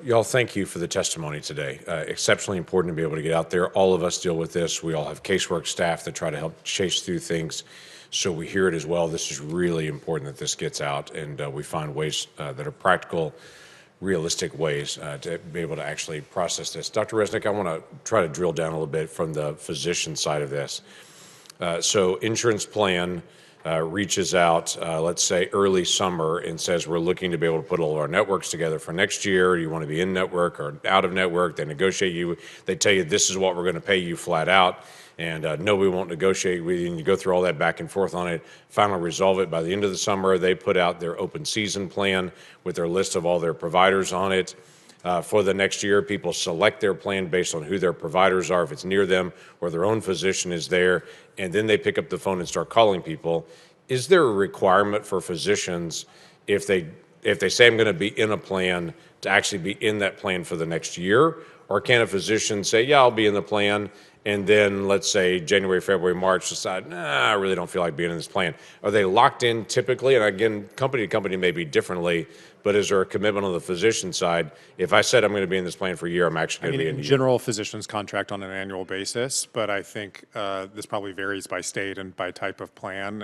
y'all, thank you for the testimony today. Exceptionally important to be able to get out there. All of us deal with this. We all have casework staff that try to help chase through things. So we hear it as well. This is really important that this gets out, and we find ways that are practical, realistic ways to be able to actually process this. Dr. Resnick, I want to try to drill down a little bit from the physician side of this. So insurance plan reaches out, let's say early summer, and says we're looking to be able to put all of our networks together for next year. You want to be in network or out of network? They negotiate you. They tell you this is what we're going to pay you flat out, and no, we won't negotiate with you. And you go through all that back and forth on it. Finally, resolve it by the end of the summer. They put out their open season plan with their list of all their providers on it. For the next year, people select their plan based on who their providers are, if it's near them or their own physician is there, and then they pick up the phone and start calling people. Is there a requirement for physicians, if they say I'm going to be in a plan, to actually be in that plan for the next year? Or can a physician say, yeah, I'll be in the plan, and then let's say January, February, March decide, nah, I really don't feel like being in this plan? Are they locked in typically? And again, company to company may be differently, but is there a commitment on the physician side? If I said I'm going to be in this plan for a year, I'm actually going to be in the year. In general, physicians contract on an annual basis, but I think this probably varies by state and by type of plan.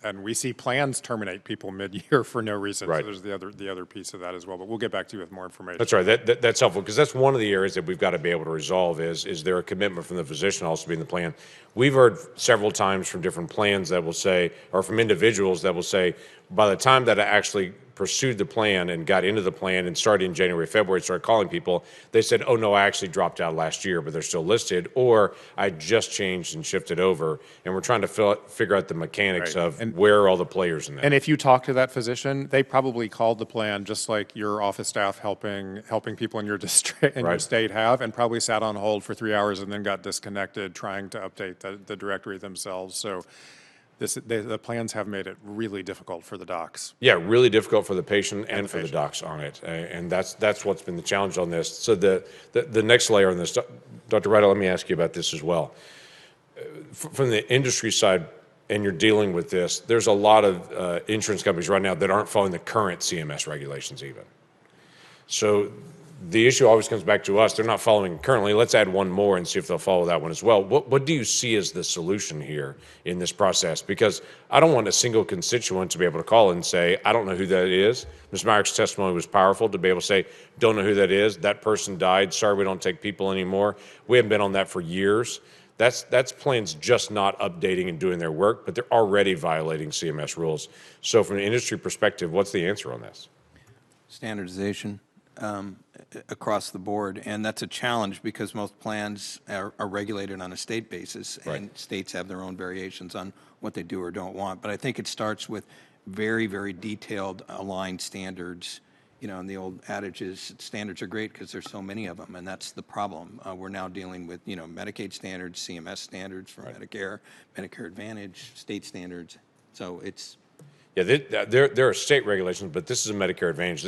And we see plans terminate people mid-year for no reason. Right. So there's the other piece of that as well. But we'll get back to you with more information. That's right. That's helpful, because that's one of the areas that we've got to be able to resolve is there a commitment from the physician also to be in the plan? We've heard several times from different plans that will say, or from individuals that will say, by the time that I actually pursued the plan and got into the plan and started in January, February, started calling people, they said, oh no, I actually dropped out last year, but they're still listed, or I just changed and shifted over. And we're trying to figure out the mechanics of where are all the players in that. And if you talk to that physician, they probably called the plan just like your office staff helping people in your district and your state have, and probably sat on hold for 3 hours and then got disconnected trying to update the directory themselves. So the plans have made it really difficult for the docs. Yeah, really difficult for the patient and for the docs on it. And that's what's been the challenge on this. So the next layer on this, Dr. Ryder, let me ask you about this as well. From the industry side, and you're dealing with this, there's a lot of insurance companies right now that aren't following the current CMS regulations even. So the issue always comes back to us. They're not following currently. Let's add one more and see if they'll follow that one as well. What do you see as the solution here in this process? Because I don't want a single constituent to be able to call and say, I don't know who that is. Ms. Myrick's testimony was powerful to be able to say, don't know who that is. That person died. Sorry, we don't take people anymore. We haven't been on that for years. That's plans just not updating and doing their work, but they're already violating CMS rules. So from an industry perspective, what's the answer on this? Standardization across the board, and that's a challenge because most plans are regulated on a state basis, and states have their own variations on what they do or don't want. But I think it starts with very, very detailed aligned standards. You know, and the old adage is standards are great because there's so many of them, and that's the problem. We're now dealing with, Medicaid standards, CMS standards for Medicare, Medicare Advantage, state standards. So it's... Yeah, there are state regulations, but this is a Medicare Advantage.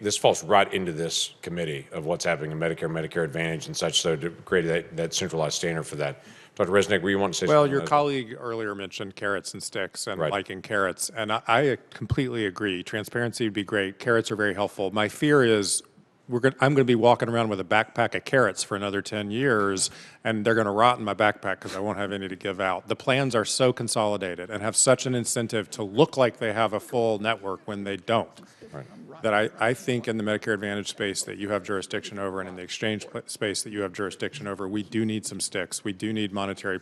This falls right into this committee of what's happening in Medicare, Medicare Advantage and such, so to create that centralized standard for that. Dr. Resnick, were you wanting to say something? Well, your colleague earlier mentioned carrots and sticks and liking carrots, and I completely agree. Transparency would be great. Carrots are very helpful. My fear is I'm going to be walking around with a backpack of carrots for another 10 years, and they're going to rot in my backpack because I won't have any to give out. The plans are so consolidated and have such an incentive to look like they have a full network when they don't. That I think in the Medicare Advantage space that you have jurisdiction over, and in the exchange space that you have jurisdiction over, we do need some sticks. We do need monetary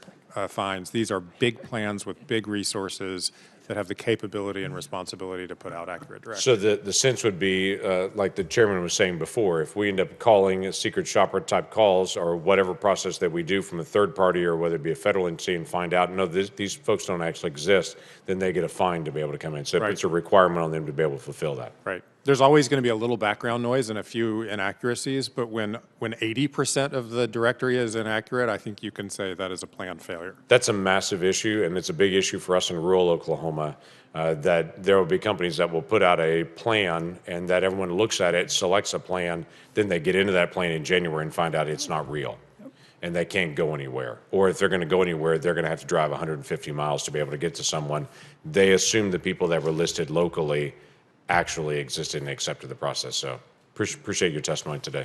fines. These are big plans with big resources that have the capability and responsibility to put out accurate directions. So the sense would be, like the chairman was saying before, if we end up calling a secret shopper type calls or whatever process that we do from a third party or whether it be a federal entity and find out, no, these folks don't actually exist, then they get a fine to be able to come in. So it's a requirement on them to be able to fulfill that. Right. There's always going to be a little background noise and a few inaccuracies, but when 80% of the directory is inaccurate, I think you can say that is a planned failure. That's a massive issue, and it's a big issue for us in rural Oklahoma, that there will be companies that will put out a plan and that everyone looks at it, selects a plan, then they get into that plan in January and find out it's not real. And they can't go anywhere. Or if they're going to go anywhere, they're going to have to drive 150 miles to be able to get to someone. They assume the people that were listed locally actually existed and accepted the process. So Appreciate your testimony today.